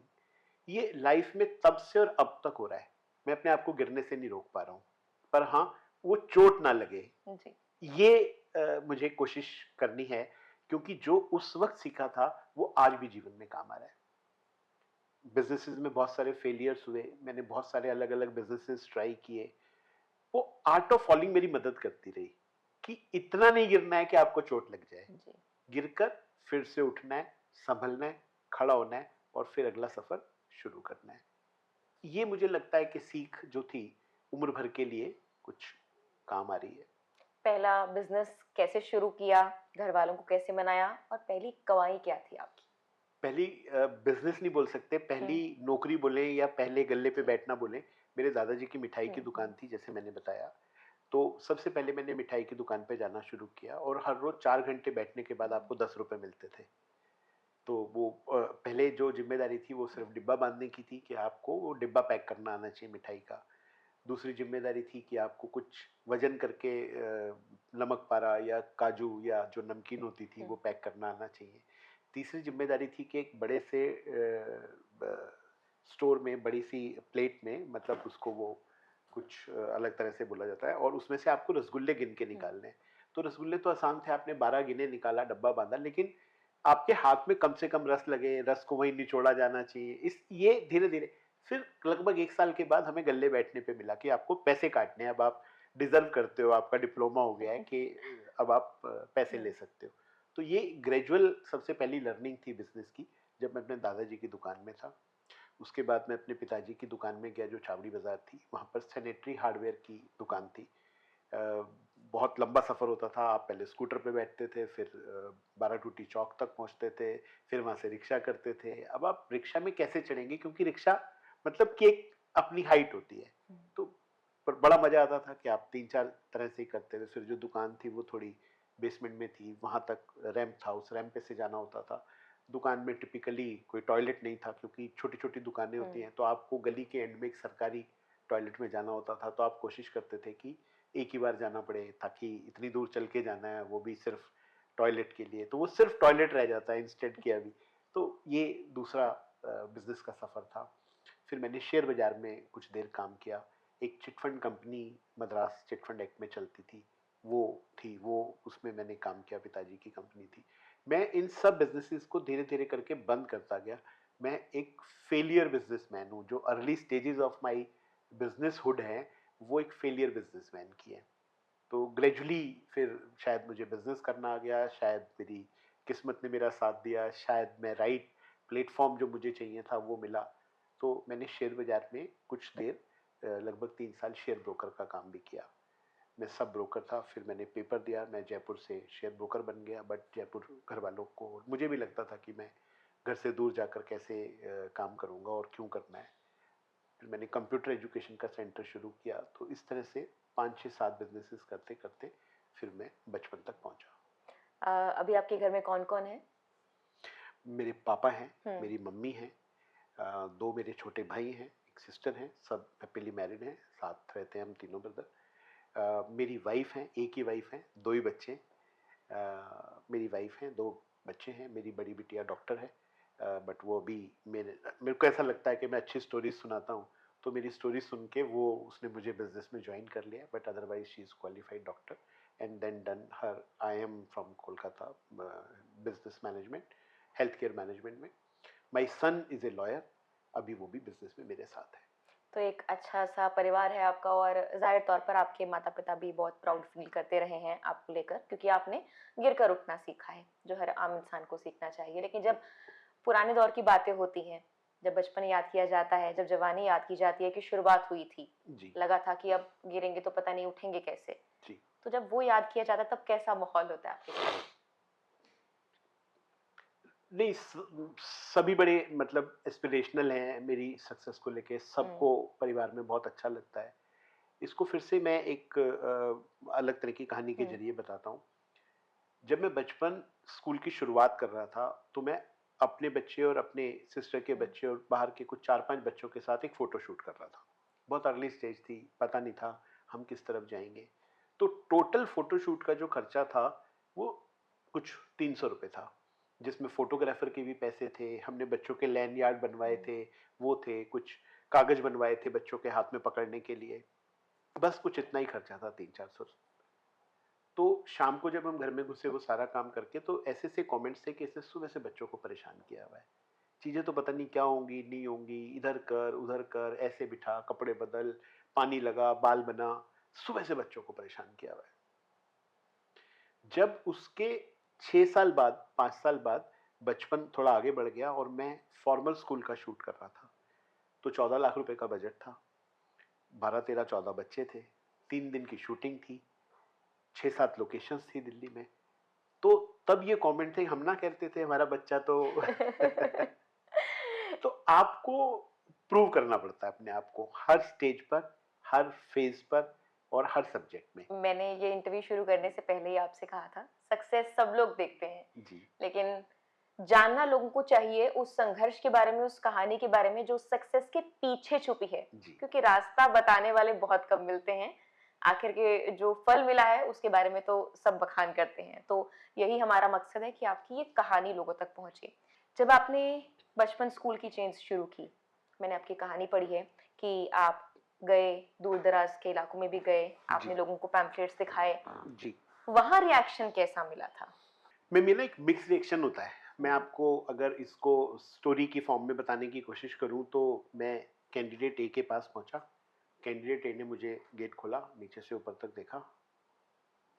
ये लाइफ में तब से और अब तक हो रहा है। मैं अपने आप को गिरने से नहीं रोक पा रहा हूं, पर हाँ, वो चोट ना लगे जी। ये मुझे कोशिश करनी है, क्योंकि जो उस वक्त सीखा था वो आज भी जीवन में काम आ रहा है। बिजनेसेस में बहुत सारे फेलियर्स हुए, मैंने बहुत सारे अलग अलग बिजनेसेस ट्राई किए। वो आर्ट ऑफ फॉलिंग मेरी मदद करती रही कि इतना नहीं गिरना है कि आपको चोट लग जाए। जी। गिरकर फिर से उठना है, संभलना है, खड़ा होना है, और फिर अगला सफर शुरू करना है। ये मुझे लगता है कि सीख जो थी उम्र भर के लिए कुछ काम आ रही है। पहला बिजनेस कैसे शुरू किया, घर वालों को कैसे मनाया, और पहली कमाई क्या थी आपकी? पहली बिजनेस नहीं बोल सकते, पहली नौकरी बोले या पहले गल्ले पे बैठना बोले। मेरे दादाजी की मिठाई की दुकान थी, जैसे मैंने बताया। तो सबसे पहले मैंने मिठाई की दुकान पे जाना शुरू किया, और हर रोज 4 घंटे बैठने के बाद आपको 10 रुपए मिलते थे। तो वो पहले जो जिम्मेदारी थी वो सिर्फ डिब्बा बांधने की थी, कि आपको वो डिब्बा पैक करना आना चाहिए मिठाई का। दूसरी जिम्मेदारी थी कि आपको कुछ वजन करके नमक पारा या काजू या जो नमकीन होती थी वो पैक करना आना चाहिए। तीसरी जिम्मेदारी थी कि एक बड़े से स्टोर में बड़ी सी प्लेट में, मतलब उसको वो कुछ अलग तरह से बोला जाता है, और उसमें से आपको रसगुल्ले गिन के निकालने हैं। तो रसगुल्ले तो आसान थे, आपने 12 गिने, निकाला, डब्बा बांधा, लेकिन आपके हाथ में कम से कम रस लगे, रस को वहीं निचोड़ा जाना चाहिए। इस ये धीरे धीरे फिर लगभग 1 साल के बाद हमें गल्ले बैठने पे मिला कि आपको पैसे काटने हैं, अब आप डिजर्व करते हो, आपका डिप्लोमा हो गया है कि अब आप पैसे ले सकते हो। तो ये ग्रेजुअल सबसे पहली लर्निंग थी बिजनेस की, जब मैं अपने दादाजी की दुकान में था। उसके बाद मैं अपने पिताजी की दुकान में गया, जो छावड़ी बाजार थी, वहाँ पर सैनिटरी हार्डवेयर की दुकान थी। अ, बहुत लंबा सफ़र होता था। आप पहले स्कूटर पे बैठते थे, फिर 12 टूटी चौक तक पहुँचते थे, फिर वहाँ से रिक्शा करते थे। अब आप रिक्शा में कैसे चढ़ेंगे, क्योंकि रिक्शा मतलब कि एक अपनी हाइट होती है। तो पर बड़ा मज़ा आता था कि आप 3-4 तरह से ही करते थे। फिर जो दुकान थी वो थोड़ी बेसमेंट में थी, वहाँ तक रैंप था, उस रैंप पे से जाना होता था। दुकान में टिपिकली कोई टॉयलेट नहीं था, क्योंकि छोटी-छोटी दुकानें होती हैं, तो आपको गली के एंड में एक सरकारी टॉयलेट में जाना होता था। तो आप कोशिश करते थे कि एक ही बार जाना पड़े, ताकि इतनी दूर चल के जाना है, वो भी सिर्फ टॉयलेट के लिए, तो वो सिर्फ टॉयलेट रह जाता है इंस्टेड के अभी। तो ये दूसरा बिजनेस का सफ़र था। फिर मैंने शेयर बाजार में कुछ देर काम किया। एक chit fund company Madras chit fund act में चलती थी, वो थी, वो उसमें मैंने काम किया, पिताजी की कंपनी थी। मैं इन सब बिजनेसेस को धीरे धीरे करके बंद करता गया। मैं एक फेलियर बिजनेसमैन हूँ। जो early stages of my business hood है, वो एक फेलियर बिजनेसमैन की है। तो ग्रेजुअली फिर शायद मुझे बिजनेस करना आ गया, शायद मेरी किस्मत ने मेरा साथ दिया, शायद मैं राइट प्लेटफॉर्म जो मुझे चाहिए था वो मिला। तो मैंने शेयर बाजार में कुछ देर, लगभग 3 साल शेयर ब्रोकर का काम भी किया। मैं सब ब्रोकर था। फिर मैंने पेपर दिया, मैं जयपुर से शेयर ब्रोकर बन गया। बट जयपुर घर वालों को, मुझे भी लगता था कि मैं घर से दूर जाकर कैसे काम करूँगा और क्यों करना है। फिर मैंने कंप्यूटर एजुकेशन का सेंटर शुरू किया। तो इस तरह से 5-6-7 बिजनेसेस करते करते फिर मैं बचपन तक पहुंचा। अभी आपके घर में कौन कौन है? मेरे पापा हैं, मेरी मम्मी हैं, 2 मेरे छोटे भाई हैं, एक सिस्टर हैं, सब हैप्पीली मैरिड हैं, साथ रहते हैं हम तीनों ब्रदर। मेरी वाइफ हैं, एक ही वाइफ हैं, 2 ही बच्चे हैं। मेरी वाइफ हैं, 2 बच्चे हैं। मेरी बड़ी बिटिया डॉक्टर है, बट वो अभी मेरे को ऐसा लगता है कि मैं अच्छी स्टोरीज सुनाता हूँ, तो मेरी स्टोरी सुन के वो उसने मुझे बिजनेस में ज्वाइन कर लिया। But otherwise she is qualified doctor and then done her IIM from Kolkata, business management, health care management में। My sun is a lawyer, अभी वो भी बिजनेस में मेरे साथ है। तो एक अच्छा सा परिवार है आपका और जाहिर तौर पर आपके माता पिता भी बहुत प्राउड फील करते रहे हैं आपको लेकर, क्योंकि आपने गिर कर उठना सीखा है जो हर आम इंसान को सीखना चाहिए। लेकिन जब पुराने दौर की बातें होती हैं, जब बचपन याद किया जाता है, जब जवानी याद की जाती है कि शुरुआत हुई थी, जी लगा था कि अब गिरेंगे तो पता नहीं उठेंगे कैसे, जी। तो जब वो याद किया जाता है तब कैसा माहौल होता है आपके लिए? नहीं, सभी बड़े मतलब एस्पिरेशनल हैं मेरी सक्सेस को लेके, सबको परिवार में बहुत अच्छा लगता है। इसको फिर से मैं एक अलग तरह की कहानी के हम्म। जरिए बताता हूँ। जब मैं बचपन स्कूल की शुरुआत कर रहा था तो मैं अपने बच्चे और अपने सिस्टर के हम्म। बच्चे और बाहर के कुछ 4-5 बच्चों के साथ एक फ़ोटो शूट कर रहा था। बहुत अर्ली स्टेज थी, पता नहीं था हम किस तरफ जाएँगे। तो टोटल फ़ोटो शूट का जो खर्चा था, वो कुछ ₹300 था, जिसमें फ़ोटोग्राफ़र के भी पैसे थे, हमने बच्चों के लैंडयार्ड बनवाए हम्म। थे, वो थे, कुछ कागज़ बनवाए थे बच्चों के हाथ में पकड़ने के लिए। बस कुछ इतना ही खर्चा था, 300-400। तो शाम को जब हम घर में घुसे वो सारा काम करके, तो ऐसे से कमेंट्स थे कि इसने सुबह से बच्चों को परेशान किया हुआ है, चीजें तो पता नहीं क्या होंगी नहीं होंगी, इधर कर उधर कर, ऐसे बिठा, कपड़े बदल, पानी लगा, बाल बना, सुबह से बच्चों को परेशान किया हुआ है। जब उसके 6 साल बाद 5 साल बाद बचपन थोड़ा आगे बढ़ गया और मैं फॉर्मल स्कूल का शूट कर रहा था, तो 14 लाख रुपए का बजट था, 12-13-14 बच्चे थे, 3 दिन की शूटिंग थी, 6-7 लोकेशंस थी दिल्ली में। तो तब ये कमेंट थे, हम ना कहते थे हमारा बच्चा तो तो आपको प्रूव करना पड़ता है अपने आप को हर स्टेज पर, हर फेज पर और हर सब्जेक्ट में। मैंने ये इंटरव्यू शुरू करने से पहले ही आपसे कहा था, सक्सेस सब लोग देखते हैं, जी लेकिन जानना लोगों को चाहिए उस संघर्ष के बारे में, उस कहानी के बारे में जो सक्सेस के पीछे छुपी है, जी क्योंकि रास्ता बताने वाले बहुत कम मिलते हैं। आखिर के जो फल मिला है उसके बारे में तो सब बखान करते हैं। तो यही हमारा मकसद है कि आपकी ये कहानी लोगों तक पहुंचे। जब आपने बचपन स्कूल की चेंज शुरू की, मैंने आपकी कहानी पढ़ी है कि आप गए, दूर दराज के इलाकों में भी गए, जी आपने लोगों को पैम्फलेट्स दिखाए, जी। वहां रिएक्शन कैसा मिला था? मैं मेरा एक मिक्स रिएक्शन होता है। मैं हम्म। आपको अगर इसको स्टोरी की फॉर्म में बताने की कोशिश करूं तो मैं कैंडिडेट ए के पास पहुंचा। कैंडिडेट ए ने मुझे गेट खोला, नीचे से ऊपर तक देखा।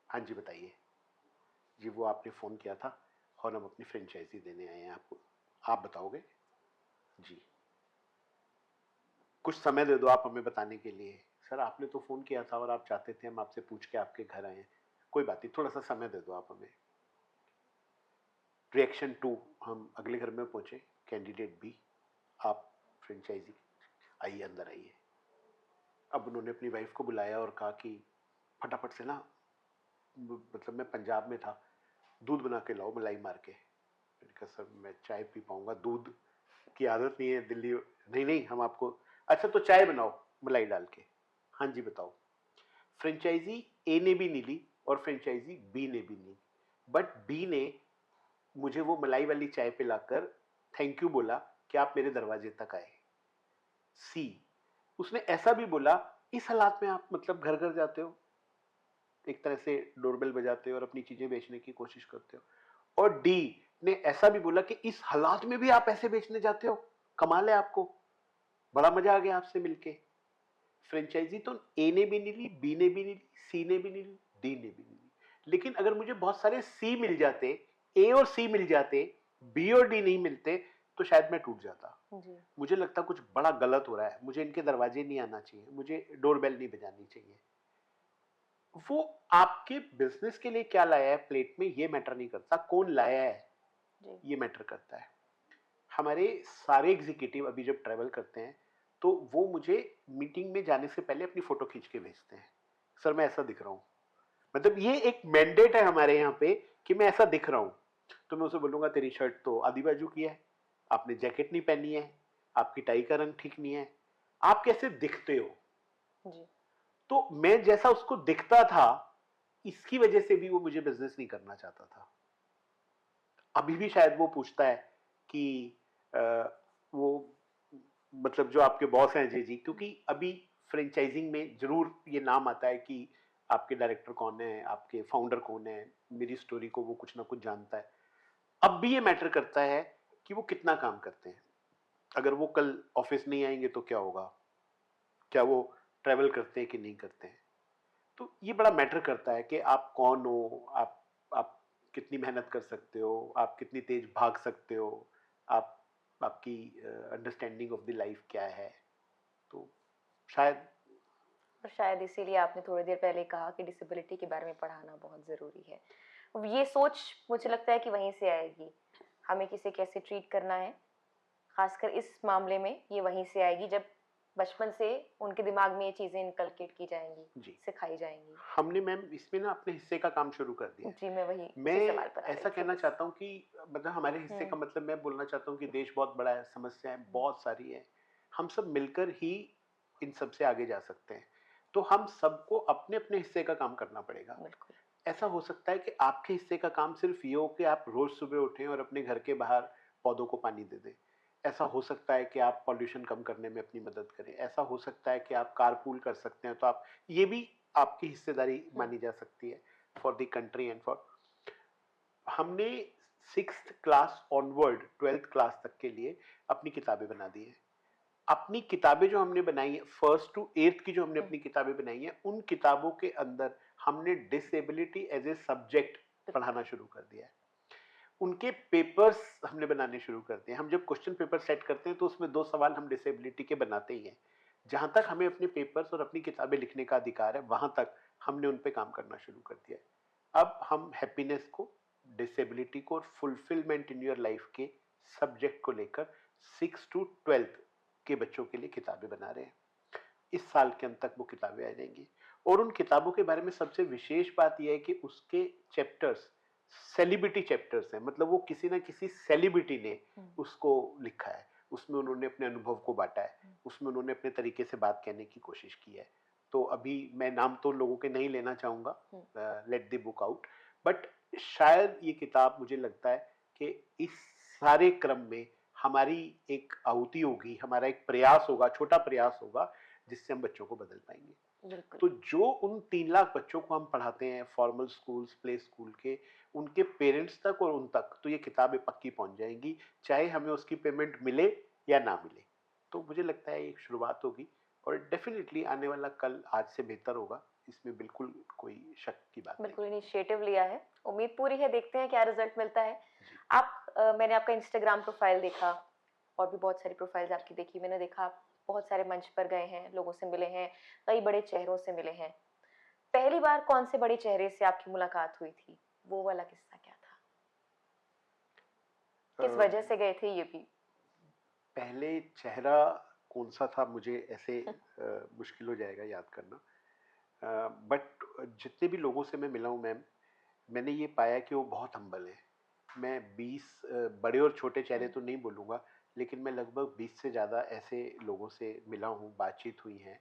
हाँ जी बताइए। जी वो आपने फ़ोन किया था और हम अपनी फ्रेंचाइजी देने आए हैं आपको, आप बताओगे? जी। कुछ समय दे दो आप हमें बताने के लिए। सर आपने तो फ़ोन किया था और आप चाहते थे हम आपसे पूछ के आपके घर आए। कोई बात नहीं, थोड़ा सा समय दे दो आप हमें। रिएक्शन टू, हम अगले घर में पहुंचे। कैंडिडेट बी, आप फ्रेंचाइजी, आइए अंदर आइए। अब उन्होंने अपनी वाइफ को बुलाया और कहा कि फटाफट से ना, मतलब मैं पंजाब में था, दूध बना के लाओ मलाई मार के। मैंने कहा सर मैं चाय पी पाऊंगा, दूध की आदत नहीं है दिल्ली। नहीं नहीं हम आपको, अच्छा तो चाय बनाओ मलाई डाल के। हाँ जी बताओ। फ्रेंचाइजी ए ने भी नहीं ली और फ्रेंचाइजी बी ने भी नहीं, बट बी ने मुझे वो मलाई वाली चाय पिलाकर थैंक यू बोला कि आप मेरे दरवाजे तक आए। सी, उसने ऐसा भी बोला, इस हालात में आप मतलब घर घर जाते हो, एक तरह से डोरबेल बजाते हो और अपनी चीजें बेचने की कोशिश करते हो। और डी ने ऐसा भी बोला कि इस हालात में भी आप ऐसे बेचने जाते हो, कमाल है आपको, बड़ा मजा आ गया आपसे मिलके। फ्रेंचाइजी तो ए ने भी नहीं ली, बी ने भी नहीं ली, सी ने भी नहीं ली, डी ने भी नहीं ली। लेकिन अगर मुझे बहुत सारे सी मिल जाते, ए और सी मिल जाते, बी और डी नहीं मिलते, तो शायद मैं टूट जाता। जी। मुझे लगता कुछ बड़ा गलत हो रहा है, मुझे इनके दरवाजे नहीं आना चाहिए, मुझे डोरबेल नहीं बजानी चाहिए। वो आपके बिजनेस के लिए क्या लाया है प्लेट में ये मैटर नहीं करता, कौन लाया है जी। ये मैटर करता है। हमारे सारे एग्जीक्यूटिव अभी जब ट्रैवल करते हैं तो वो मुझे मीटिंग में जाने से पहले अपनी फोटो खींच के भेजते हैं, सर मैं ऐसा दिख रहा हूँ। मतलब ये एक मैंडेट है हमारे यहाँ पे कि मैं ऐसा दिख रहा हूँ। तो मैं उसे बोलूंगा तेरी शर्ट तो आधी बाजू की है, आपने जैकेट नहीं पहनी है, आपकी टाई का रंग ठीक नहीं है, आप कैसे दिखते हो। जी। तो मैं जैसा उसको दिखता था, इसकी वजह से भी वो मुझे बिजनेस नहीं करना चाहता था। अभी भी शायद वो पूछता है कि आ, वो मतलब जो आपके बॉस हैं अजय जी, क्योंकि अभी फ्रेंचाइजिंग में जरूर ये नाम आता है कि आपके डायरेक्टर कौन है, आपके फाउंडर कौन है, मेरी स्टोरी को वो कुछ ना कुछ जानता है। अब भी ये मैटर करता है कि वो कितना काम करते हैं। अगर वो कल ऑफिस नहीं आएंगे तो क्या होगा, क्या वो ट्रैवल करते हैं कि नहीं करते हैं। तो ये बड़ा मैटर करता है कि आप कौन हो, आप कितनी मेहनत कर सकते हो, आप कितनी तेज भाग सकते हो, आप आपकी अंडरस्टैंडिंग ऑफ द लाइफ क्या है। तो शायद और शायद इसीलिए आपने थोड़ी देर पहले कहा कि डिसेबिलिटी के बारे में पढ़ाना बहुत ज़रूरी है। ये सोच मुझे लगता है कि वहीं से आएगी, हमें किसे कैसे ट्रीट करना है, खासकर इस मामले में ये वहीं से आएगी जब बचपन से उनके दिमाग में ये चीज़ें इनकलकेट की जाएंगी, जी सिखाई जाएंगी। हमने मैम इसमें ना अपने हिस्से का काम शुरू कर दिया है। जी, मैं वही मैं उसी सवाल पर आ ऐसा रही थी कहना बस। चाहता हूँ कि मतलब हमारे हिस्से का मतलब मैं बोलना चाहता हूँ कि देश बहुत बड़ा है, समस्याएं बहुत सारी हैं, हम सब मिलकर ही इन सब से आगे जा सकते हैं। तो हम सबको अपने अपने हिस्से का काम करना पड़ेगा। बिल्कुल। ऐसा हो सकता है कि आपके हिस्से का काम सिर्फ ये हो कि आप रोज सुबह उठें और अपने घर के बाहर पौधों को पानी दे दें। ऐसा हो सकता है कि आप पॉल्यूशन कम करने में अपनी मदद करें। ऐसा हो सकता है कि आप कारपूल कर सकते हैं, तो आप ये भी आपकी हिस्सेदारी मानी जा सकती है for the country and for. हमने 6th class onward 12th class तक के लिए अपनी किताबें बना दी हैं। अपनी किताबें जो हमने बनाई है 1st to 8th की जो हमने अपनी किताबें बनाई है, उन किताबों के अंदर हमने डिसेबिलिटी एज ए सब्जेक्ट पढ़ाना शुरू कर दिया है। उनके पेपर्स हमने बनाने शुरू कर दिए। हम जब क्वेश्चन पेपर सेट करते हैं तो उसमें 2 सवाल हम डिसेबिलिटी के बनाते ही हैं। जहां तक हमें अपने पेपर्स और अपनी किताबें लिखने का अधिकार है, वहां तक हमने उन पे काम करना शुरू कर दिया है। अब हम हैप्पीनेस को, डिसेबिलिटी को और फुलफिलमेंट इन योर लाइफ के सब्जेक्ट को लेकर 6 to 12th के बच्चों के लिए किताबें बना रहे हैं। इस साल के अंत तक वो किताबें आ जाएंगी। और उन किताबों के बारे में सबसे विशेष बात यह है कि उसके चैप्टर्स सेलिब्रिटी चैप्टर्स हैं, मतलब वो किसी ना किसी सेलिब्रिटी ने उसको लिखा है, उसमें उन्होंने अपने अनुभव को बांटा है, उसमें उन्होंने अपने तरीके से बात कहने की कोशिश की है। तो अभी मैं नाम तो लोगों के नहीं लेना चाहूंगा, let the book out, but शायद ये किताब मुझे लगता है कि इस सारे क्रम में हमारी एक आहुति होगी, हमारा एक प्रयास होगा, छोटा प्रयास होगा, जिससे हम बच्चों को बदल पाएंगे। बिल्कुल। तो जो उन 3 लाख बच्चों को हम पढ़ाते हैं फॉर्मल स्कूल्स, प्ले स्कूल के, उनके पेरेंट्स तक और उन तक तो ये किताबें पक्की पहुंच जाएंगी, चाहे हमें उसकी पेमेंट मिले या ना मिले। तो मुझे लगता है एक शुरुआत होगी और डेफिनेटली आने वाला कल आज से बेहतर होगा, इसमें बिल्कुल कोई शक की बात नहीं। बिल्कुल इनिशिएटिव लिया है, उम्मीद पूरी है, देखते हैं क्या रिजल्ट मिलता है। मैंने आपका इंस्टाग्राम प्रोफाइल देखा और भी बहुत सारी प्रोफाइल्स आपकी देखी, मैंने देखा आप बहुत सारे मंच पर गए हैं, लोगों से मिले हैं, कई बड़े चेहरों से मिले हैं। पहली बार कौन से बड़े चेहरे से आपकी मुलाकात हुई थी, वो वाला किस्सा क्या था, किस वजह से गए थे ये भी? पहले चेहरा कौन सा था मुझे ऐसे मुश्किल हो जाएगा याद करना, बट जितने भी लोगों से मैं मिला हूँ मैम, मैंने ये पाया कि वो बहुत हम्बल है। मैं 20 बड़े और छोटे चेहरे तो नहीं बोलूँगा, लेकिन मैं लगभग 20 से ज़्यादा ऐसे लोगों से मिला हूँ, बातचीत हुई है।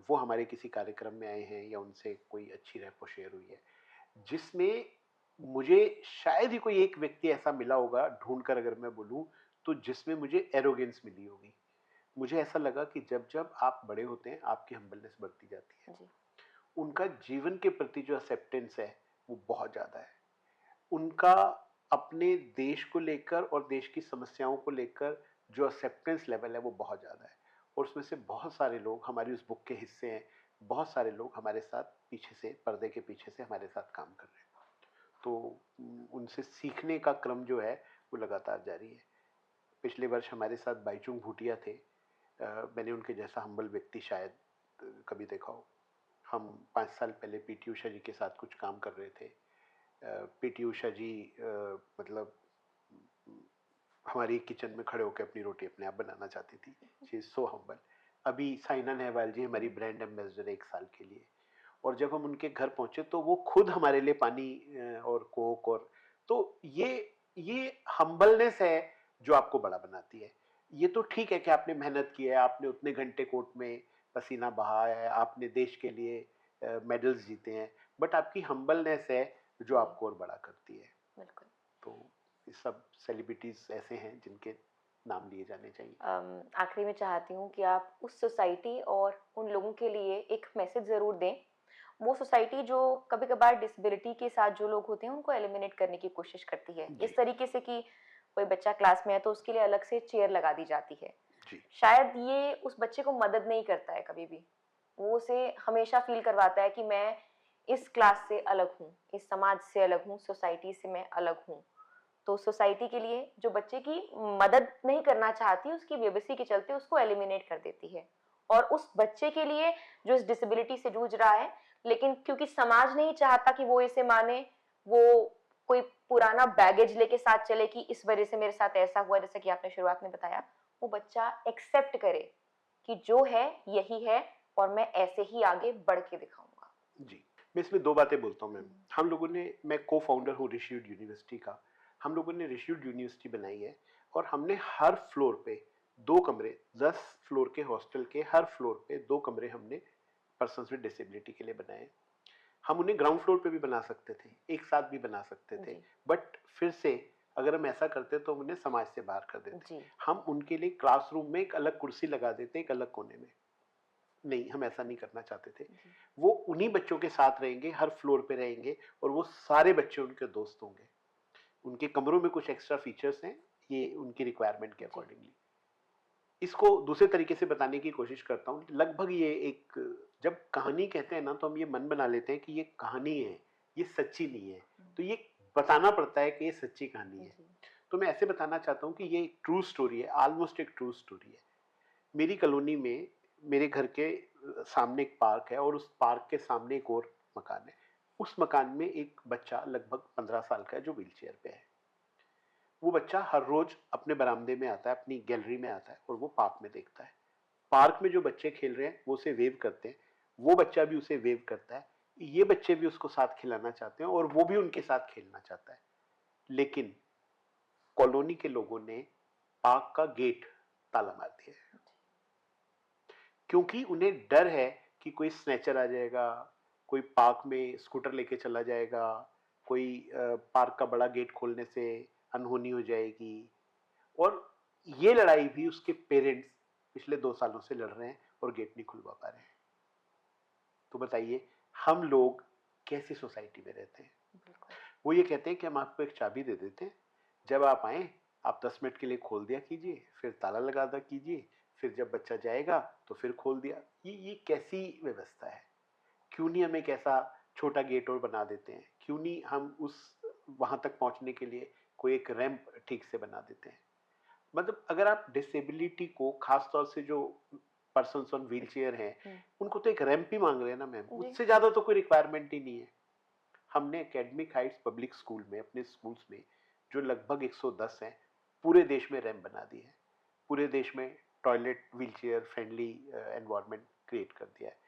वो हमारे किसी कार्यक्रम में आए हैं या उनसे कोई अच्छी रेपो शेयर हुई है, जिसमें मुझे शायद ही कोई एक व्यक्ति ऐसा मिला होगा, ढूंढ कर अगर मैं बोलूँ, तो जिसमें मुझे एरोगेंस मिली होगी। मुझे ऐसा लगा कि जब जब आप बड़े होते हैं, आपकी हम्बलनेस बढ़ती जाती है। जी। उनका जीवन के प्रति जो एक्सेप्टेंस है वो बहुत ज़्यादा है। उनका अपने देश को लेकर और देश की समस्याओं को लेकर जो एक्सेप्टेंस लेवल है वो बहुत ज़्यादा है। और उसमें से बहुत सारे लोग हमारी उस बुक के हिस्से हैं, बहुत सारे लोग हमारे साथ पीछे से, पर्दे के पीछे से हमारे साथ काम कर रहे हैं। तो उनसे सीखने का क्रम जो है वो लगातार जारी है। पिछले वर्ष हमारे साथ बाईचुंग भूटिया थे। मैंने उनके जैसा हम्बल व्यक्ति शायद कभी देखा हो। हम 5 साल पहले पीटी उषा जी के साथ कुछ काम कर रहे थे। पीटी उषा जी मतलब हमारी किचन में खड़े होकर अपनी रोटी अपने आप बनाना चाहती थी। She is so humble. अभी साइना नेहवाल जी हमारी ब्रांड एम्बेसडर 1 साल के लिए, और जब हम उनके घर पहुंचे तो वो खुद हमारे लिए पानी और कोक, और तो ये हम्बलनेस है जो आपको बड़ा बनाती है। ये तो ठीक है कि आपने मेहनत की है, आपने उतने घंटे कोर्ट में पसीना बहाया है, आपने देश के लिए मेडल्स जीते हैं, बट आपकी हम्बलनेस है जो आपको और बड़ा करती है। बिल्कुल। तो ये सब सेलिब्रिटीज ऐसे हैं जिनके नाम लिए जाने चाहिए। आखिरी में चाहती हूँ कि आप उस सोसाइटी और उन लोगों के लिए एक मैसेज ज़रूर दें, वो सोसाइटी जो कभी कभार डिसेबिलिटी के साथ जो लोग होते हैं उनको एलिमिनेट करने की कोशिश करती है, जी। इस तरीके से कि कोई बच्चा क्लास में है तो उसके लिए अलग से चेयर लगा दी जाती है, जी शायद ये उस बच्चे को मदद नहीं करता है कभी भी, वो उसे हमेशा फील करवाता है कि मैं इस क्लास से अलग हूँ, इस समाज से अलग हूँ, सोसाइटी से मैं अलग हूँ। तो सोसाइटी के लिए जो बच्चे की मदद नहीं करना चाहती, उसकी बेबसी के चलते उसको एलिमिनेट कर देती है। और उस बच्चे के लिए जो इस डिसेबिलिटी से जूझ रहा है, लेकिन क्योंकि समाज नहीं चाहता कि वो इसे माने, वो कोई पुराना बैगेज लेके साथ चले कि इस वजह से मेरे साथ ऐसा हुआ, जैसा कि आपने शुरुआत में बताया, वो बच्चा एक्सेप्ट करे कि जो है यही है और मैं ऐसे ही आगे बढ़ के दिखाऊंगा। जी, मैं इसमें 2 बातें बोलता हूँ मैम। हम लोगों ने, मैं को-फाउंडर हूँ रिशीव्ड यूनिवर्सिटी का। हम लोगों ने रिशीव्ड यूनिवर्सिटी बनाई है और हमने हर फ्लोर पे 2 कमरे, 10 फ्लोर के हॉस्टल के हर फ्लोर पे 2 कमरे हमने पर्सन्स विद डिसेबिलिटी के लिए बनाए हैं। हम उन्हें ग्राउंड फ्लोर पे भी बना सकते थे, एक साथ भी बना सकते थे, जी। बट फिर से अगर हम ऐसा करते तो हम उन्हें समाज से बाहर कर देते। जी। हम उनके लिए क्लासरूम में एक अलग कुर्सी लगा देते, एक अलग कोने में। नहीं, हम ऐसा नहीं करना चाहते थे। जी। वो उन्हीं बच्चों के साथ रहेंगे, हर फ्लोर पे रहेंगे और वो सारे बच्चे उनके दोस्त होंगे। उनके कमरों में कुछ एक्स्ट्रा फीचर्स हैं, ये उनकी रिक्वायरमेंट के जी। अकॉर्डिंगली। इसको दूसरे तरीके से बताने की कोशिश करता हूँ। लगभग ये एक, जब कहानी कहते हैं ना तो हम ये मन बना लेते हैं कि ये कहानी है, ये सच्ची नहीं है। तो ये बताना पड़ता है कि ये सच्ची कहानी है। जी। तो मैं ऐसे बताना चाहता हूँ कि ये एक ट्रू स्टोरी है, ऑलमोस्ट एक ट्रू स्टोरी है। मेरी कॉलोनी में, मेरे घर के सामने एक पार्क है और उस पार्क के सामने एक और मकान है। उस मकान में एक बच्चा लगभग 15 साल का है जो व्हीलचेयर पे है। वो बच्चा हर रोज अपने बरामदे में आता है, अपनी गैलरी में आता है और वो पार्क में देखता है। पार्क में जो बच्चे खेल रहे हैं वो उसे वेव करते हैं, वो बच्चा भी उसे वेव करता है। ये बच्चे भी उसको साथ खिलाना चाहते हैं और वो भी उनके साथ खेलना चाहता है। लेकिन कॉलोनी के लोगों ने पार्क का गेट ताला मार दिया है, क्योंकि उन्हें डर है कि कोई स्नैचर आ जाएगा, कोई पार्क में स्कूटर लेके चला जाएगा, कोई पार्क का बड़ा गेट खोलने से अनहोनी हो जाएगी। और ये लड़ाई भी उसके पेरेंट्स पिछले 2 सालों से लड़ रहे हैं और गेट नहीं खुलवा पा रहे हैं। तो बताइए, हम लोग कैसी सोसाइटी में रहते हैं? वो ये कहते हैं कि हम आपको एक चाबी दे देते हैं, जब आप आए आप 10 मिनट के लिए खोल दिया कीजिए, फिर ताला लगा दिया कीजिए, फिर जब बच्चा जाएगा तो फिर खोल दिया। ये कैसी व्यवस्था है? क्यों नहीं हम एक ऐसा छोटा गेट और बना देते हैं? क्यों नहीं हम उस वहां तक पहुंचने के लिए कोई एक रैंप ठीक से बना देते हैं? मतलब अगर आप डिसेबिलिटी को, खास तौर से जो पर्सन्स ऑन व्हील चेयर हैं, उनको तो एक रैंप ही मांग रहे हैं ना मैम, उससे ज्यादा तो कोई रिक्वायरमेंट ही नहीं है। हमने एकेडमिक हाइट्स पब्लिक स्कूल में, अपने स्कूल्स में, जो लगभग 110 हैं, पूरे देश में रैंप बना दी है। पूरे देश में toilet wheel chair friendly environment create कर दिया है।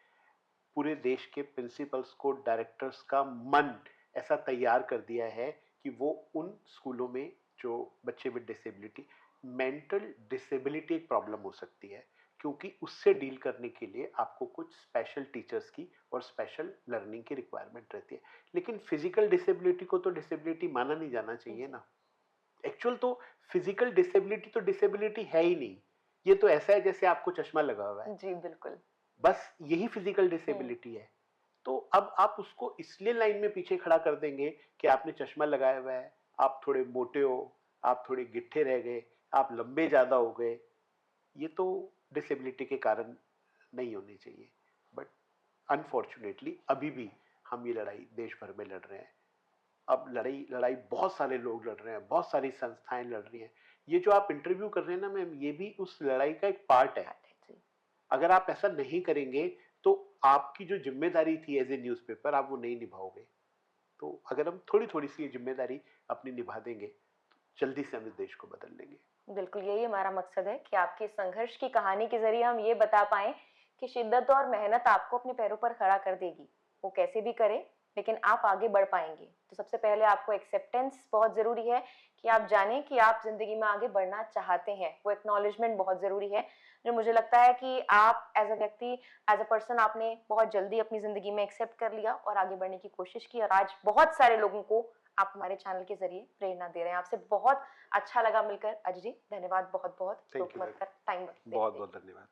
पूरे देश के प्रिंसिपल्स को, डायरेक्टर्स का मन ऐसा तैयार कर दिया है कि वो उन स्कूलों में जो बच्चे विद डिसेबिलिटी, मेंटल डिसेबिलिटी एक प्रॉब्लम हो सकती है, क्योंकि उससे डील करने के लिए आपको कुछ स्पेशल टीचर्स की और स्पेशल लर्निंग की रिक्वायरमेंट रहती है। लेकिन फिजिकल डिसेबिलिटी को तो डिसेबिलिटी माना नहीं जाना चाहिए ना। एक्चुअल तो फिजिकल डिसेबिलिटी तो डिसेबिलिटी है ही नहीं। ये तो ऐसा है जैसे आपको चश्मा लगा हुआ है। जी बिल्कुल। बस यही फिजिकल डिसेबिलिटी है। तो अब आप उसको इसलिए लाइन में पीछे खड़ा कर देंगे कि आपने चश्मा लगाया हुआ है, आप थोड़े मोटे हो, आप थोड़े गिट्ठे रह गए, आप लंबे ज्यादा हो गए। ये तो डिसेबिलिटी के कारण नहीं होनी चाहिए। बट अनफॉर्चुनेटली अभी भी हम ये लड़ाई देश भर में लड़ रहे हैं। अब लड़ाई लड़ाई बहुत सारे लोग लड़ रहे हैं, बहुत सारी संस्थाएं लड़ रही हैं। ये जो आप इंटरव्यू कर रहे हैं ना मैम, ये भी उस लड़ाई का एक पार्ट है। अगर आप ऐसा नहीं करेंगे तो आपकी जो जिम्मेदारी थी एज ए न्यूज़पेपर, आप वो नहीं निभाओगे। तो अगर हम थोड़ी थोड़ी सी ये जिम्मेदारी अपनी निभा देंगे तो जल्दी से हम इस देश को बदल लेंगे। बिल्कुल, यही हमारा मकसद है कि आपकी संघर्ष की कहानी के जरिए हम ये बता पाएं कि शिद्दत और मेहनत आपको अपने पैरों पर खड़ा कर देगी। वो कैसे भी करे, लेकिन आप आगे बढ़ पाएंगे। तो सबसे पहले आपको एक्सेप्टेंस बहुत जरूरी है कि आप जानें कि आप जिंदगी में आगे बढ़ना चाहते हैं। वो एक्नॉलेजमेंट बहुत जरूरी है, जो मुझे लगता है कि आप एज अ व्यक्ति, एज अ पर्सन, आपने बहुत जल्दी अपनी जिंदगी में एक्सेप्ट कर लिया और आगे बढ़ने की कोशिश की, और आज बहुत सारे लोगों को आप हमारे चैनल के जरिए प्रेरणा दे रहे हैं। आपसे बहुत अच्छा लगा मिलकर अजय जी, धन्यवाद बहुत बहुत। थैंक यू, टाइम बहुत बहुत धन्यवाद।